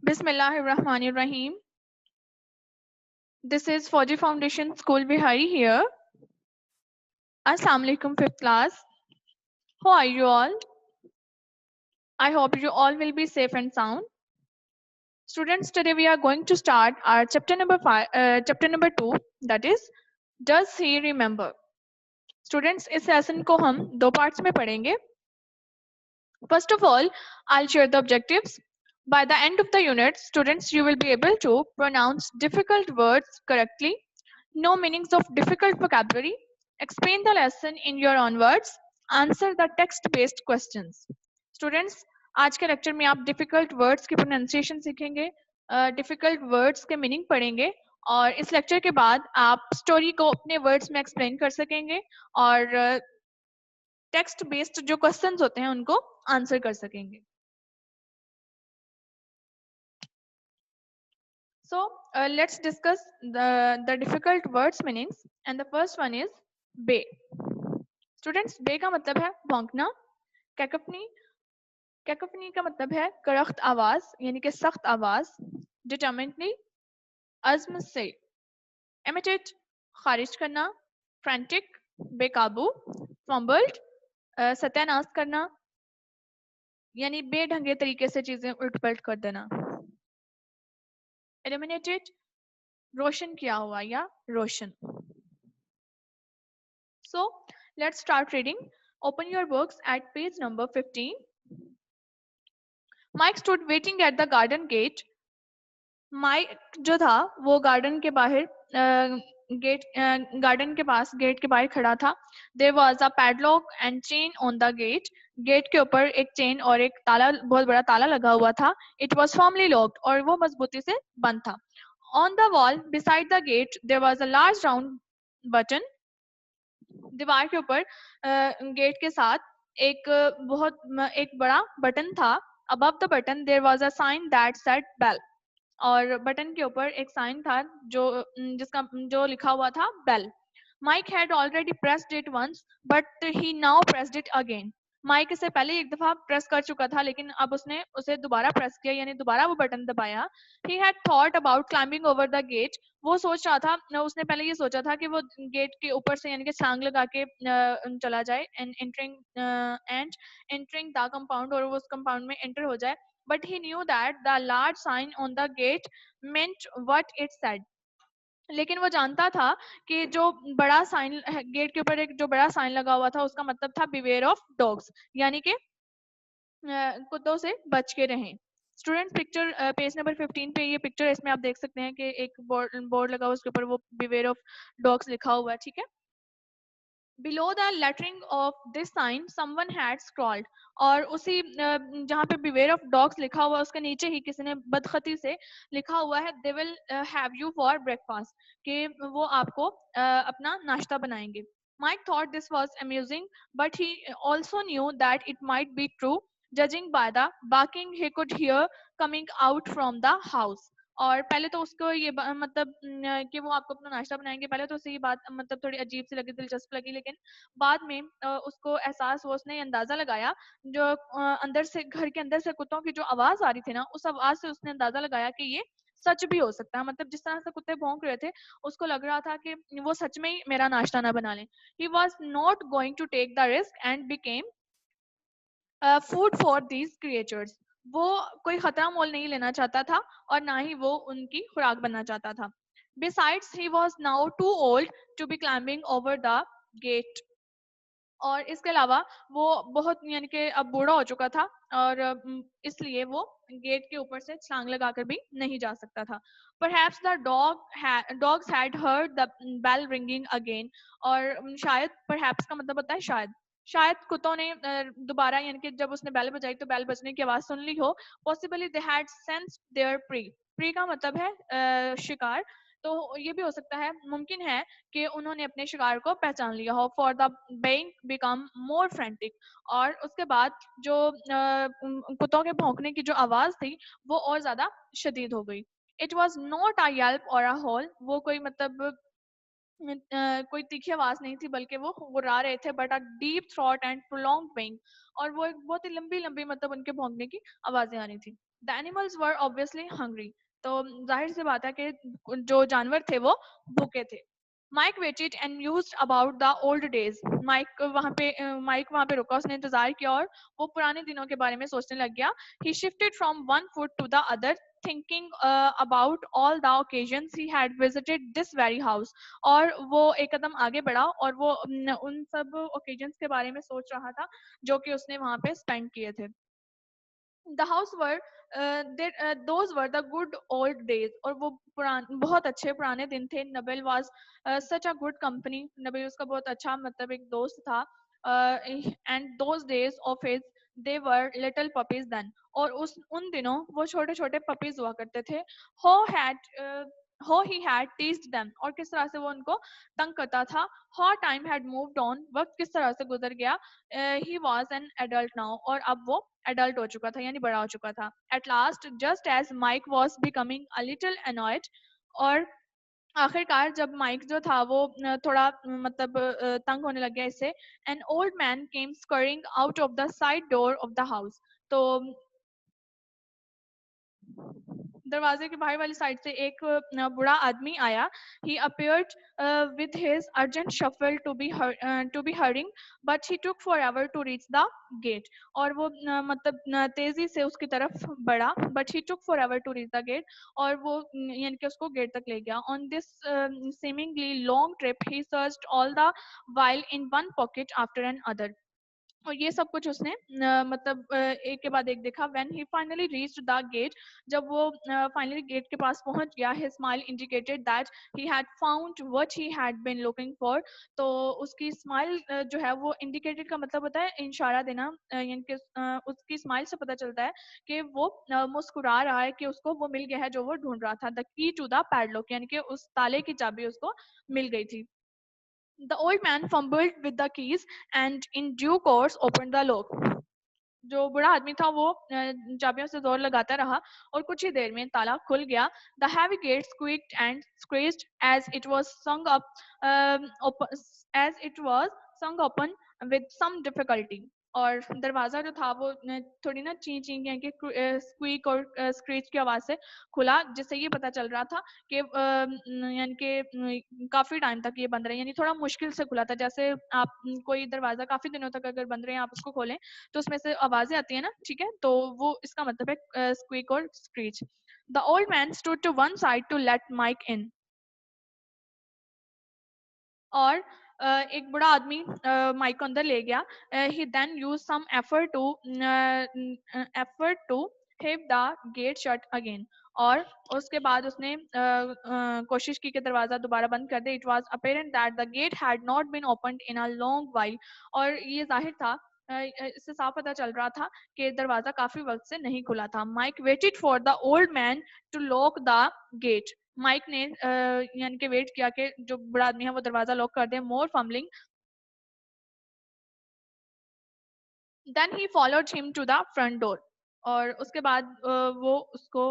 Bismillahirrahmanirrahim. This is Fauji Foundation School Bihari here. Assalamu alaikum fifth class. How are you all? I hope you all will be safe and sound. Students, today we are going to start our chapter number 2, that is Does he remember? Students, इस lesson को हम दो parts में पढ़ेंगे. First of all, I'll share the objectives. By the end of the unit, students, you will be able to pronounce difficult words correctly, know meanings of difficult vocabulary, explain the lesson in your own words, answer the text-based questions. Students, आज के lecture में आप difficult words की pronunciation सीखेंगे, difficult words के meaning पढ़ेंगे और इस लेक्चर के बाद आप स्टोरी को अपने वर्ड्स में एक्सप्लेन कर सकेंगे और टेक्स्ट बेस्ड जो क्वेश्चंस होते हैं उनको आंसर कर सकेंगे. So let's discuss the difficult words meanings and the first one is bay. Students, bay का मतलब है भौंकना. कैकोफनी, कैकोफनी का मतलब है कड़ख्त आवाज यानी कि सख्त आवाज. Determinedly, अज़्म से. Imitate, खारिज करना. Frantic, बेकाबू. Fumbled, सत्यानाश करना यानी बेढंगे तरीके से चीजें उल्ट-पलट कर देना. Illuminated, रोशन किया हुआ या रोशन. So let's start reading. Open your books at page number 15. Mike stood waiting at the garden gate. Mike जो था वो गार्डन के बाहर गार्डन के पास गेट के बाहर खड़ा था. There was a padlock and chain on the gate. Gate के ऊपर एक चेन और एक ताला, बहुत बड़ा ताला लगा हुआ था. It was firmly locked और वो मजबूती से बंद था. On the wall beside the gate there was a large round button. दीवार के ऊपर गेट के साथ एक बड़ा बटन था. Above the button there was a sign that said bell. और बटन के ऊपर एक साइन था जो लिखा हुआ था bell. Mike had already pressed it once, but he now pressed it again. Mike इसे पहले एक दफा प्रेस कर चुका था लेकिन अब उसने उसे दोबारा प्रेस किया यानी दोबारा वो बटन दबाया. He had thought about climbing over the gate. वो सोच रहा था, उसने पहले ये सोचा था कि वो गेट के ऊपर से यानी कि छलांग लगा के चला जाए and entering the compound और वो उस कंपाउंड में एंटर हो जाए. But he knew that the large sign on the gate meant what it said. लेकिन वो जानता था कि जो बड़ा साइन गेट के ऊपर एक जो बड़ा साइन लगा हुआ था उसका मतलब था बिवेयर ऑफ डॉग्स यानी कि कुत्तों से बच के रहें. स्टूडेंट पिक्चर पेज नंबर 15 पे ये पिक्चर इसमें आप देख सकते हैं कि एक बोर्ड लगा हुआ उसके ऊपर वो बिवेयर ऑफ डॉग्स लिखा हुआ है. ठीक है. Below the lettering of this sign, someone had scrawled. और उसी जहाँ पे beware of dogs लिखा हुआ उसके नीचे ही किसी ने बदखती से लिखा हुआ है they will have you for breakfast, कि वो आपको अपना नाश्ता बनाएंगे. Mike thought this was amusing, but he also knew that it might be true, judging by the barking he could hear coming out from the house. और पहले तो उसको ये मतलब कि वो आपको अपना नाश्ता बनाएंगे, पहले तो उसे ये बात मतलब थोड़ी अजीब सी लगी, दिलचस्प लगी, लेकिन बाद में उसको एहसास हुआ, उसने अंदाजा लगाया जो अंदर से घर के अंदर से कुत्तों की जो आवाज आ रही थी ना, उस आवाज से उसने अंदाजा लगाया कि ये सच भी हो सकता है. मतलब जिस तरह से कुत्ते भौंक रहे थे उसको लग रहा था कि वो सच में ही मेरा नाश्ता ना बना लें. He was not going to take the risk and became food for these creatures. वो कोई खतरा मोल नहीं लेना चाहता था और ना ही वो उनकी खुराक बनना चाहता था. Besides, he was now too old to be climbing over the gate. और इसके अलावा वो बहुत यानी कि अब बूढ़ा हो चुका था और इसलिए वो गेट के ऊपर से छलांग लगाकर भी नहीं जा सकता था. Perhaps the dogs had heard the bell ringing again. और शायद perhaps का मतलब होता है शायद कुत्तों ने दोबारा यानी कि जब उसने बेल बजाई तो बेल बजने की आवाज सुन ली हो. Possibly they had sensed their prey का मतलब है शिकार. तो ये भी हो सकता है, मुमकिन है कि उन्होंने अपने शिकार को पहचान लिया हो. For the being become more frantic. और उसके बाद जो कुत्तों के भौंकने की जो आवाज थी वो और ज्यादा शदीद हो गई. It was not a Yelp और अ हॉल. वो कोई मतलब कोई तीखी आवाज नहीं थी बल्कि वो गुर्रा रहे थे. But a deep throat and prolong being. और वो एक बहुत ही लंबी लंबी मतलब उनके भौंकने की आवाजें आ रही थी. The animals were obviously hungry, तो जाहिर सी बात है कि जो जानवर थे वो भूखे थे. Mike waited and mused about the old days. Mike वहाँ पे रुका, उसने इंतजार किया और वो पुराने दिनों के बारे में सोचने लग गया. He shifted from one foot to the other, thinking about all the occasions he had visited this very house. और वो एक कदम आगे बढ़ा और वो उन सब occasions के बारे में सोच रहा था जो कि उसने वहाँ पे spend किए थे. The house were those were the good old days, और वो बहुत अच्छे पुराने दिन थे. Nabil was such a good company. Nabil उसका बहुत अच्छा मतलब एक दोस्त था. And those days of his, they were little puppies then. और उन दिनों वो छोटे छोटे puppies हुआ करते थे. How had uh, how he had teased them, और किस तरह से वो उनको तंग करता था. How time had moved on, वक्त किस तरह से गुजर गया. He was an adult now, और अब वो एडल्ट हो चुका था यानी बड़ा हो चुका था. At last just as Mike was becoming a little annoyed, और आखिरकार जब माइक जो था वो थोड़ा मतलब तंग होने लग गया इससे. An old man came स्करिंग out of the side door of the house. तो दरवाजे के बाहर वाली साइड से एक बूढ़ा आदमी आया. ही appeared with his urgent shuffle to be hurrying, but he took forever to reach the gate. और वो मतलब तेजी से उसकी तरफ बढ़ा, but he took forever to reach the gate, और वो यानी कि उसको गेट तक ले गया. On this seemingly long trip he searched all the while in one pocket after another. और ये सब कुछ उसने मतलब एक के बाद एक देखा. When he finally reached the gate, जब वो फाइनली गेट के पास पहुंच गया, his smile indicated that he had found what he had been looking for. तो उसकी स्माइल जो है वो इंडिकेटेड का मतलब होता है इशारा देना, यानी कि उसकी स्माइल से पता चलता है कि वो मुस्कुरा रहा है कि उसको वो मिल गया है जो वो ढूंढ रहा था. The key to the padlock, यानी कि उस ताले की चाबी उसको मिल गई थी. The old man fumbled with the keys and in due course opened the lock. जो बूढ़ा आदमी था वो चाबियों से जोर लगाता रहा और कुछ ही देर में ताला खुल गया. The heavy gate squeaked and screeched as it was as it was swung open with some difficulty. और दरवाजा जो था वो थोड़ी ना ची ची यानी कि स्क्वीक और स्क्रीच की आवाज से खुला, जिससे ये पता चल रहा था कि यानी कि काफी टाइम तक ये बंद रहे, यानी थोड़ा मुश्किल से खुला था. जैसे आप कोई दरवाजा काफी दिनों तक अगर बंद रहे हैं आप उसको खोलें तो उसमें से आवाजें आती है ना, ठीक है, तो वो इसका मतलब है स्क्वीक और screech. The old man stood to one side to let Mike in. और एक बूढ़ा आदमी माइक को अंदर ले गया. He then use some effort to hip the gate shut again. और उसके बाद उसने कोशिश की कि दरवाजा दोबारा बंद कर दे. It was apparent that the gate had not been opened in a long while. और ये जाहिर था, इससे साफ पता चल रहा था कि दरवाजा काफी वक्त से नहीं खुला था. Mike waited for the old man to lock the gate. Mike ने यानी कि वेट किया कि जो बड़ा आदमी है वो दरवाजा लॉक कर दे. More fumbling, then he followed him to the front door. और उसके बाद वो उसको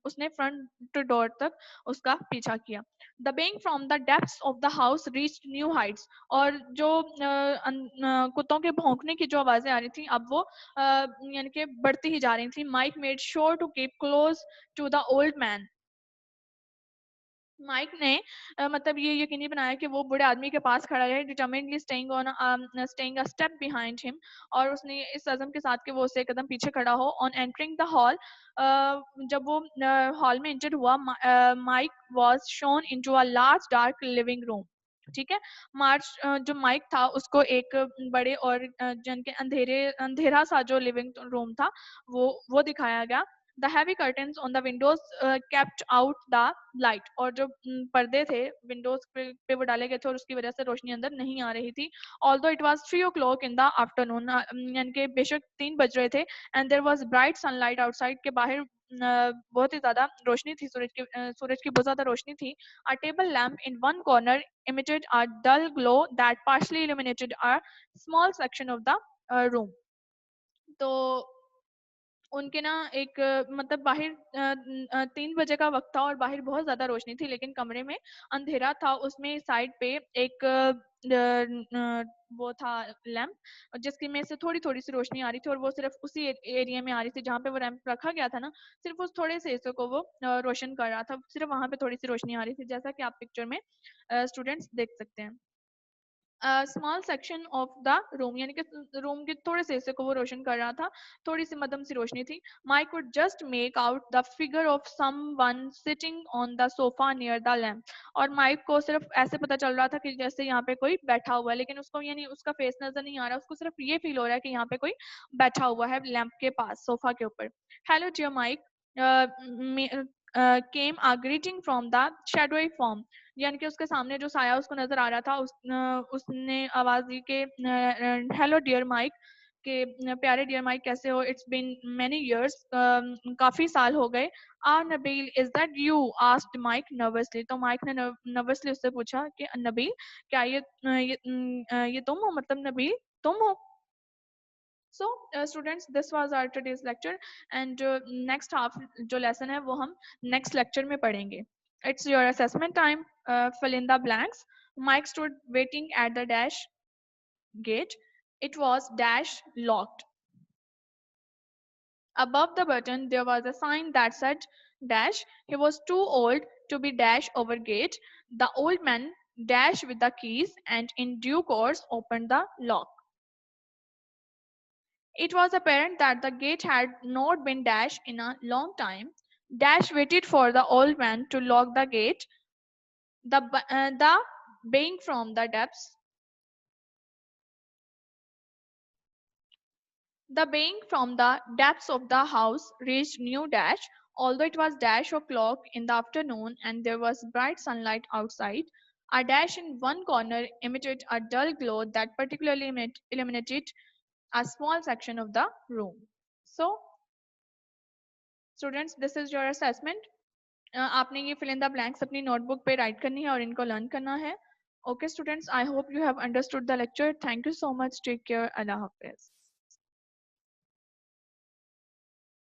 उसने फ्रंट डोर तक उसका पीछा किया. The being from the depths of the house reached new Heights. और जो कुत्तों के भौंकने की जो आवाजें आ रही थी अब वो यानी कि बढ़ती ही जा रही थी. Mike made sure to keep close to the old man. Mike ने मतलब ये यकीनी बनाया कि वो बूढ़े आदमी के पास खड़ा रहे. Determinedly staying a step behind him. और उसने इस अज़म के साथ कि वो उससे एक कदम पीछे खड़ा हो. ऑन एंटरिंग द हॉल, जब वो हॉल में एंटर हुआ, Mike was shown into a large dark living room. ठीक है. जो माइक था उसको एक बड़े और जन के अंधेरा सा जो लिविंग रूम था वो दिखाया गया. The heavy curtains on the windows kept out the light. और जो पर्दे थे विंडोज पे वो डाले गए थे और उसकी वजह से रोशनी अंदर नहीं आ रही थी. Although it was 3 o'clock in the afternoon, यानी कि बेशक 3 बज रहे थे. And there was bright sunlight outside, के बाहर बहुत ही ज्यादा रोशनी थी, सूरज की बहुत ज्यादा रोशनी थी. A table lamp in one corner emitted a dull glow that partially illuminated a small section of the room. तो उनके ना एक मतलब बाहर 3 बजे का वक्त था और बाहर बहुत ज्यादा रोशनी थी, लेकिन कमरे में अंधेरा था। उसमें साइड पे एक वो था लैंप, जिसकी में से थोड़ी थोड़ी सी रोशनी आ रही थी, और वो सिर्फ उसी एरिया में आ रही थी जहाँ पे वो लैंप रखा गया था ना। सिर्फ उस थोड़े से हिस्से को वो रोशन कर रहा था, सिर्फ वहां पे थोड़ी सी रोशनी आ रही थी, जैसा कि आप पिक्चर में स्टूडेंट्स देख सकते हैं। Small section of the room, यानी कि रूम के थोड़े से हिस्से को वो रोशन कर रहा था, थोड़ी सी मध्यम सी रोशनी थी। Mike could just make out the figure of someone sitting on the sofa near the lamp. और माइक को सिर्फ ऐसे पता चल रहा था कि जैसे यहाँ पे कोई बैठा हुआ है, लेकिन उसको यानी उसका फेस नजर नहीं आ रहा, उसको सिर्फ ये फील हो रहा है कि यहाँ पे कोई बैठा हुआ है लैम्प के पास, सोफा के ऊपर। Hello dear Mike came a greeting from the shadowy form, यानी कि उसके सामने जो साया उसको नजर आ रहा था, उसने आवाज दी कि हेलो डियर माइक, के प्यारे डियर माइक कैसे हो, इट्स बीन मैनी इयर्स, काफी साल हो गए। Ah Nabil is that you, asked Mike nervously. तो माइक ने नर्वसली उससे पूछा कि नबील, क्या ये तुम हो, मतलब नबील तुम हो? So students, this was our today's lecture, and next half जो लेसन है वो हम नेक्स्ट लेक्चर में पढ़ेंगे। It's your assessment time, fill in the blanks. Mike stood waiting at the dash gate. It was dash locked. Above the button there was a sign that said dash. He was too old to be dash over gate. The old man dashed with the keys and in due course opened the lock. It was apparent that the gate had not been dashed in a long time. Dash waited for the old man to lock the gate. The baying from the depths The baying from the depths of the house reached new dash. Although it was dash o'clock in the afternoon and there was bright sunlight outside, a dash in one corner emitted a dull glow that particularly illuminated a small section of the room. So, students, this is your assessment. आपने ये fill in the blanks अपनी notebook पे write करनी है और इनको learn करना है. Okay, students, I hope you have understood the lecture. Thank you so much. Take care. Allah Hafiz.